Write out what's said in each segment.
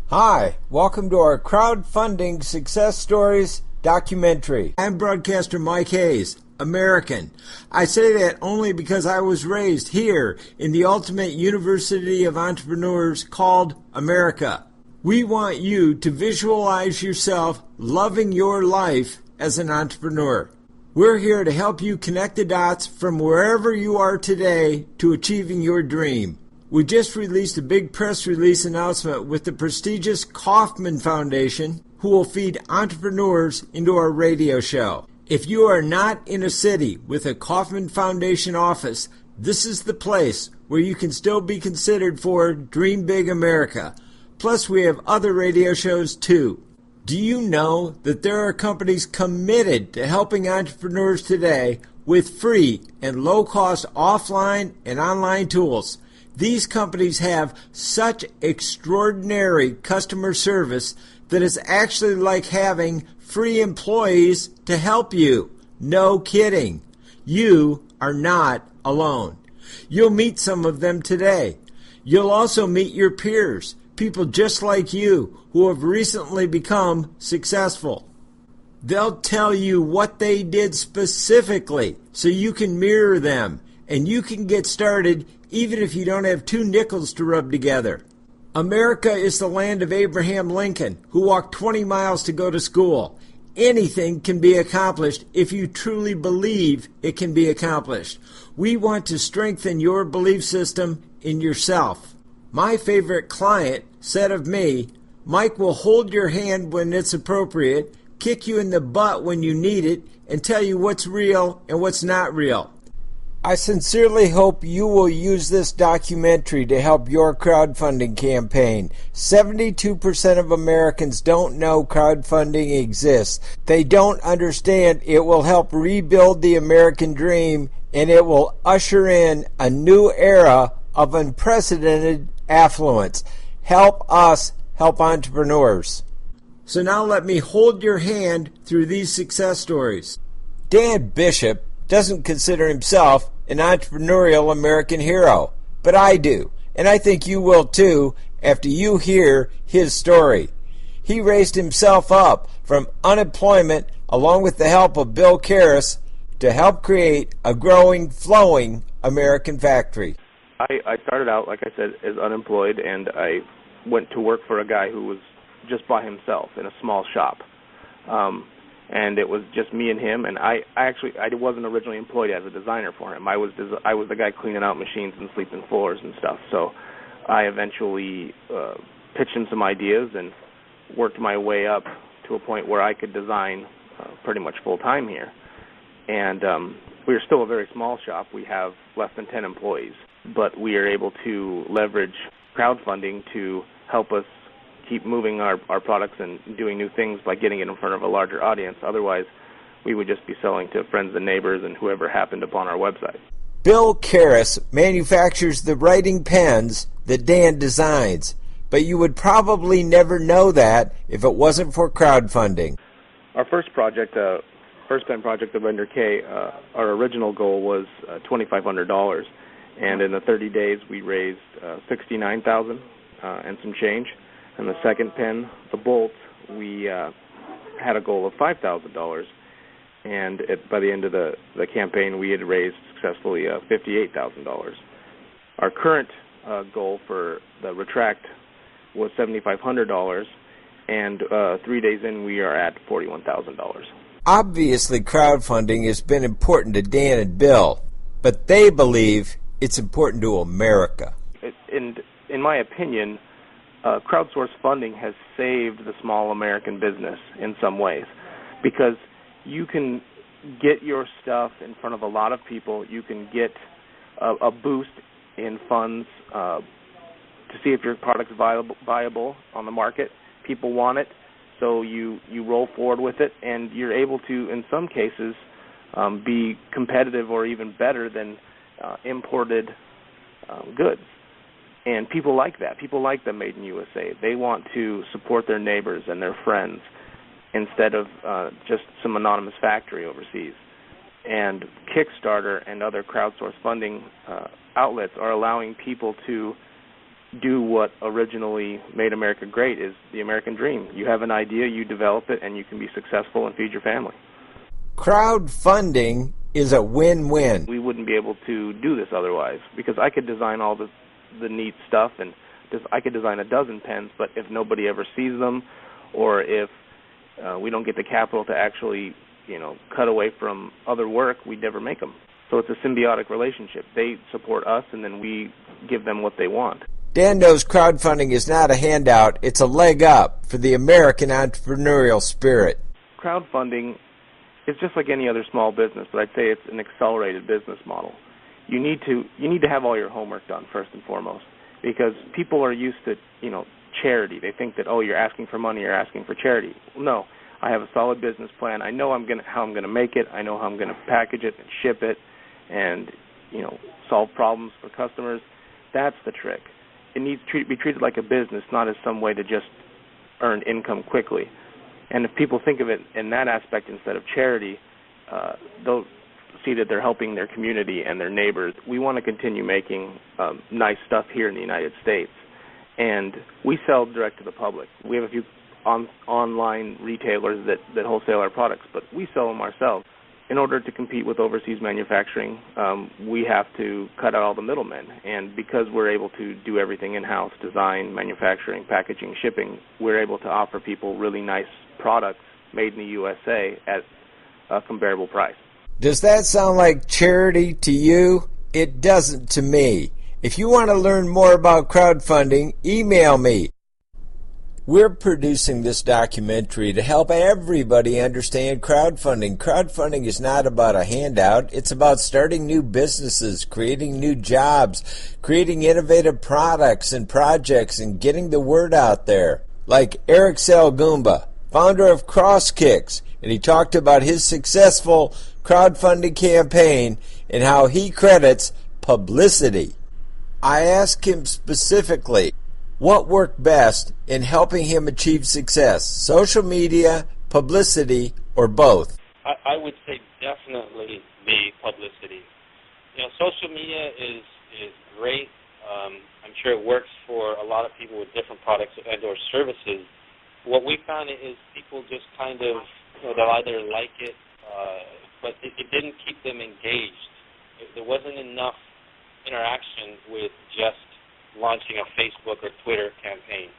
Hi, welcome to our Crowdfunding Success Stories documentary. I'm broadcaster Mike Hayes, American. I say that only because I was raised here in the ultimate university of entrepreneurs called America. We want you to visualize yourself loving your life as an entrepreneur. We're here to help you connect the dots from wherever you are today to achieving your dream. We just released a big press release announcement with the prestigious Kauffman Foundation, who will feed entrepreneurs into our radio show. If you are not in a city with a Kauffman Foundation office, this is the place where you can still be considered for Dream Big America. Plus, we have other radio shows too. Do you know that there are companies committed to helping entrepreneurs today with free and low-cost offline and online tools? These companies have such extraordinary customer service that it's actually like having free employees to help you. No kidding. You are not alone. You'll meet some of them today. You'll also meet your peers, people just like you who have recently become successful. They'll tell you what they did specifically so you can mirror them and you can get started even if you don't have two nickels to rub together. America is the land of Abraham Lincoln, who walked 20 miles to go to school. Anything can be accomplished if you truly believe it can be accomplished. We want to strengthen your belief system in yourself. My favorite client said of me, "Mike will hold your hand when it's appropriate, kick you in the butt when you need it, and tell you what's real and what's not real." I sincerely hope you will use this documentary to help your crowdfunding campaign. 72% of Americans don't know crowdfunding exists. They don't understand it will help rebuild the American dream, and it will usher in a new era of unprecedented affluence. Help us help entrepreneurs. So now let me hold your hand through these success stories. Dan Bishop doesn't consider himself an entrepreneurial American hero, but I do, and I think you will too after you hear his story. He raised himself up from unemployment along with the help of Bill Karras to help create a growing, flowing American factory. I started out, like I said, as unemployed, and I went to work for a guy who was just by himself in a small shop. And it was just me and him, and I wasn't originally employed as a designer for him. I was the guy cleaning out machines and sweeping floors and stuff. So I eventually pitched him some ideas and worked my way up to a point where I could design pretty much full-time here. And we are still a very small shop. We have less than 10 employees, but we are able to leverage crowdfunding to help us keep moving our products and doing new things by getting it in front of a larger audience. Otherwise, we would just be selling to friends and neighbors and whoever happened upon our website. Bill Karras manufactures the writing pens that Dan designs, but you would probably never know that if it wasn't for crowdfunding. Our first project, first pen project, the Render K, our original goal was $2,500, and in the 30 days we raised $69,000 and some change. And the second pen, the Bolt, we had a goal of $5,000, and by the end of the campaign, we had raised successfully $58,000. Our current goal for the Retract was $7,500, and 3 days in, we are at $41,000. Obviously, crowdfunding has been important to Dan and Bill, but they believe it's important to America. In my opinion, crowdsourced funding has saved the small American business in some ways, because you can get your stuff in front of a lot of people. You can get a boost in funds to see if your product's viable on the market. People want it, so you roll forward with it, and you're able to, in some cases, be competitive or even better than imported goods. And people like that. People like the Made in USA. They want to support their neighbors and their friends instead of just some anonymous factory overseas. And Kickstarter and other crowdsourced funding outlets are allowing people to do what originally made America great, is the American dream. You have an idea, you develop it, and you can be successful and feed your family. Crowdfunding is a win-win. We wouldn't be able to do this otherwise, because I could design all the neat stuff, and I could design a dozen pens, but if nobody ever sees them, or if we don't get the capital to actually, cut away from other work, we'd never make them. So it's a symbiotic relationship. They support us, and then we give them what they want. Dan knows crowdfunding is not a handout, it's a leg up for the American entrepreneurial spirit. Crowdfunding is just like any other small business, but I'd say it's an accelerated business model. You need to have all your homework done first and foremost, because people are used to, charity. They think that, you're asking for money, you're asking for charity. No, I have a solid business plan. I know how I'm going to make it. I know how I'm going to package it and ship it and, solve problems for customers. That's the trick. It needs to be treated like a business, not as some way to just earn income quickly. And if people think of it in that aspect instead of charity, they'll see that they're helping their community and their neighbors. We want to continue making nice stuff here in the United States. And we sell direct to the public. We have a few online retailers that wholesale our products, but we sell them ourselves. In order to compete with overseas manufacturing, we have to cut out all the middlemen. And because we're able to do everything in-house, design, manufacturing, packaging, shipping, we're able to offer people really nice products made in the USA at a comparable price. Does that sound like charity to you? It doesn't to me. If you want to learn more about crowdfunding, email me. We're producing this documentary to help everybody understand crowdfunding. Crowdfunding is not about a handout. It's about starting new businesses, creating new jobs, creating innovative products and projects, and getting the word out there. Like Eric Salgumba, founder of CrossKicks, and he talked about his successful crowdfunding campaign and how he credits publicity. I asked him specifically, what worked best in helping him achieve success? Social media, publicity, or both? I would say definitely the publicity. Social media is great. I'm sure it works for a lot of people with different products and or services. What we found is people just kind of, they'll either like it, but it didn't keep them engaged. There wasn't enough interaction with just launching a Facebook or Twitter campaign.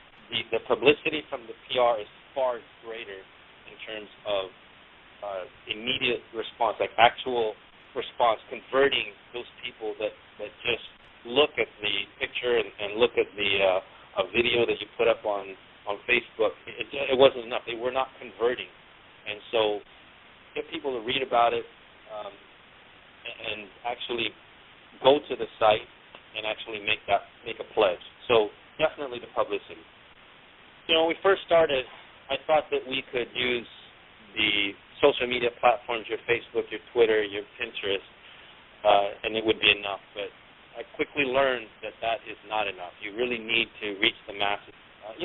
The publicity from the PR is far greater in terms of immediate response, like actual response, converting those people that just look at the picture and look at the a video that you put up on Facebook. It wasn't enough. They were not converting. And so get people to read about it and actually go to the site and actually make a pledge. So definitely the publicity. When we first started, I thought that we could use the social media platforms, your Facebook, your Twitter, your Pinterest, and it would be enough. But I quickly learned that is not enough. You really need to reach the masses.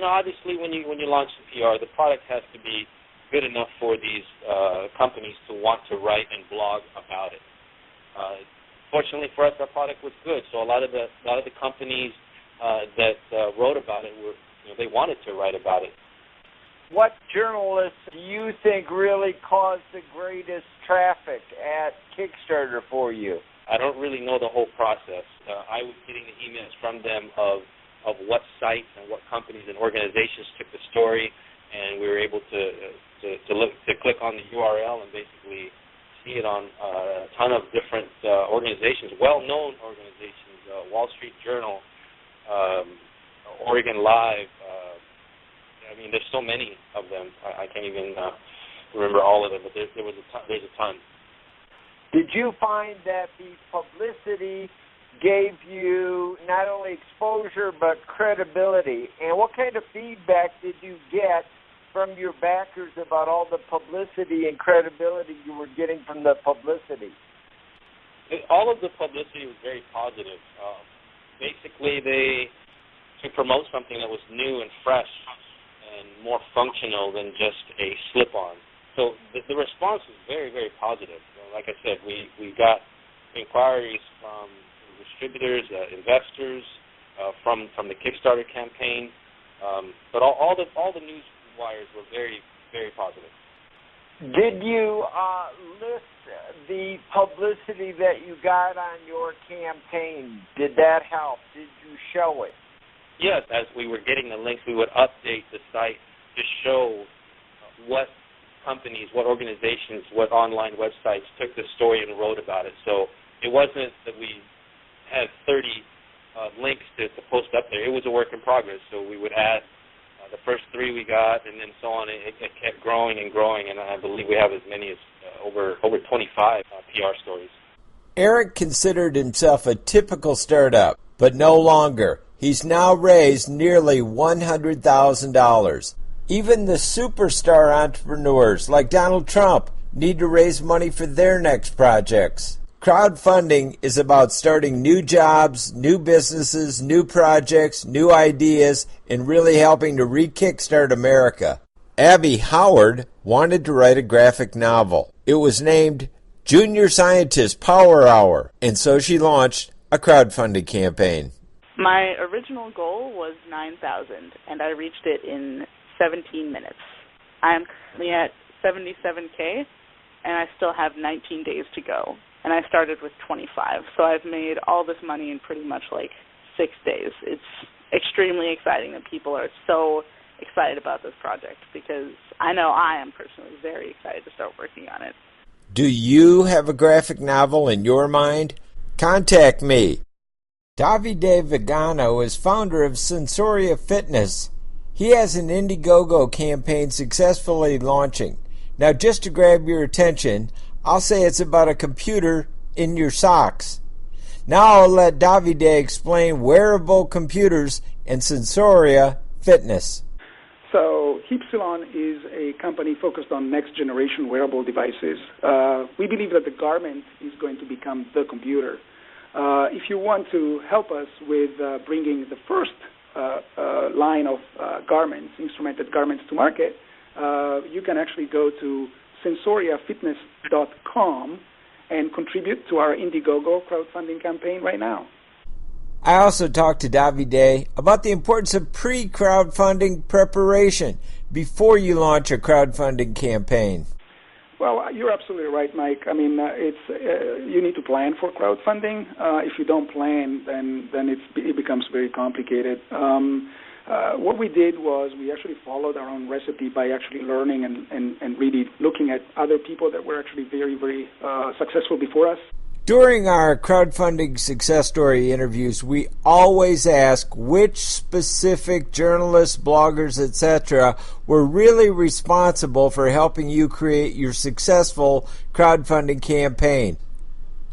Obviously when you launch the PR, the product has to be good enough for these companies to want to write and blog about it. Fortunately for us, our product was good, so a lot of the companies that wrote about it they wanted to write about it. What journalists do you think really caused the greatest traffic at Kickstarter for you? I don't really know the whole process. I was getting the emails from them of what sites and what companies and organizations took the story, and we were able to click on the URL and basically see it on a ton of different organizations, well-known organizations, Wall Street Journal, Oregon Live. There's so many of them. I can't even remember all of them, but there's a ton. Did you find that the publicity gave you not only exposure but credibility? And what kind of feedback did you get from your backers about all the publicity and credibility you were getting from the publicity? All of the publicity was very positive. Basically, to promote something that was new and fresh and more functional than just a slip-on. So the response was very, very positive. Like I said, we got inquiries from distributors, investors, from the Kickstarter campaign. But all the news wires were very, very positive. Did you list the publicity that you got on your campaign? Did that help? Did you show it? Yes, as we were getting the links, we would update the site to show what companies, what organizations, what online websites took the story and wrote about it. So it wasn't that we had 30 links to post up there. It was a work in progress. So we would add the first 3 we got, and then so on. It kept growing and growing, and I believe we have as many as over 25 PR stories. Eric considered himself a typical startup, but no longer. He's now raised nearly $100,000. Even the superstar entrepreneurs like Donald Trump need to raise money for their next projects. Crowdfunding is about starting new jobs, new businesses, new projects, new ideas, and really helping to re-kickstart America. Abby Howard wanted to write a graphic novel. It was named Junior Scientist Power Hour, and so she launched a crowdfunding campaign. My original goal was 9,000, and I reached it in 17 minutes. I am currently at 77K, and I still have 19 days to go. And I started with 25, so I've made all this money in pretty much like 6 days. It's extremely exciting that people are so excited about this project, because I know I am personally very excited to start working on it. Do you have a graphic novel in your mind? Contact me. Davide Vigano is founder of Sensoria Fitness. He has an Indiegogo campaign successfully launching. Now, just to grab your attention, I'll say it's about a computer in your socks. Now I'll let Davide explain wearable computers and Sensoria Fitness. So Hypsilon is a company focused on next-generation wearable devices. We believe that the garment is going to become the computer. If you want to help us with bringing the first line of garments, instrumented garments to market, you can actually go to sensoriafitness.com and contribute to our Indiegogo crowdfunding campaign right now. I also talked to Davide about the importance of pre-crowdfunding preparation before you launch a crowdfunding campaign. Well, you're absolutely right, Mike. I mean, you need to plan for crowdfunding. If you don't plan, then it becomes very complicated. What we did was we actually followed our own recipe by actually learning and really looking at other people that were actually very, very successful before us. During our crowdfunding success story interviews, we always ask which specific journalists, bloggers, etc. were really responsible for helping you create your successful crowdfunding campaign.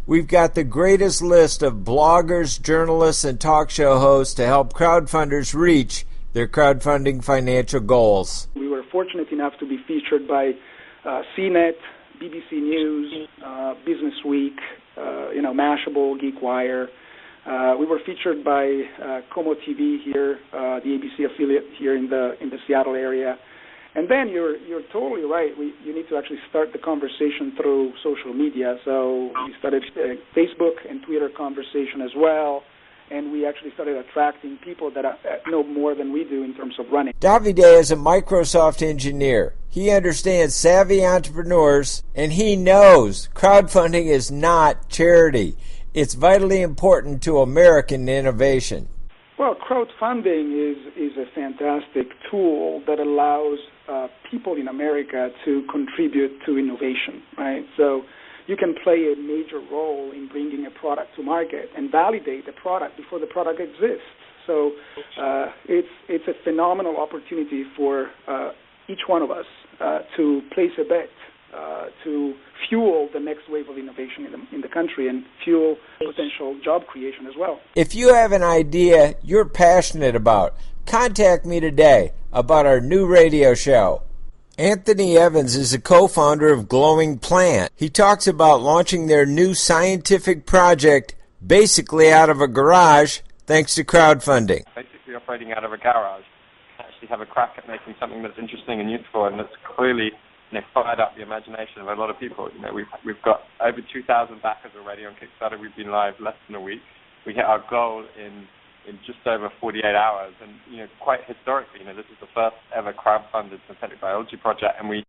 We've got the greatest list of bloggers, journalists, and talk show hosts to help crowdfunders reach their crowdfunding financial goals. We were fortunate enough to be featured by CNET, BBC News, Business Week, Mashable, GeekWire. We were featured by Como TV here, the ABC affiliate here in the Seattle area. And then you're totally right. You need to actually start the conversation through social media. So we started Facebook and Twitter conversation as well, and we actually started attracting people that know more than we do in terms of running. Davide is a Microsoft engineer. He understands savvy entrepreneurs, and he knows crowdfunding is not charity. It's vitally important to American innovation. Well, crowdfunding is a fantastic tool that allows people in America to contribute to innovation, right? So you can play a major role in bringing a product to market and validate the product before the product exists. So it's a phenomenal opportunity for each one of us to place a bet to fuel the next wave of innovation in the country and fuel potential job creation as well. If you have an idea you're passionate about, contact me today about our new radio show. Anthony Evans is a co-founder of Glowing Plant. He talks about launching their new scientific project basically out of a garage thanks to crowdfunding. Basically operating out of a garage, actually have a crack at making something that's interesting and useful and that's clearly fired up the imagination of a lot of people. We've got over 2,000 backers already on Kickstarter. We've been live less than a week. We hit our goal in in just over 48 hours. And, quite historically, this is the first ever crowdfunded synthetic biology project, and we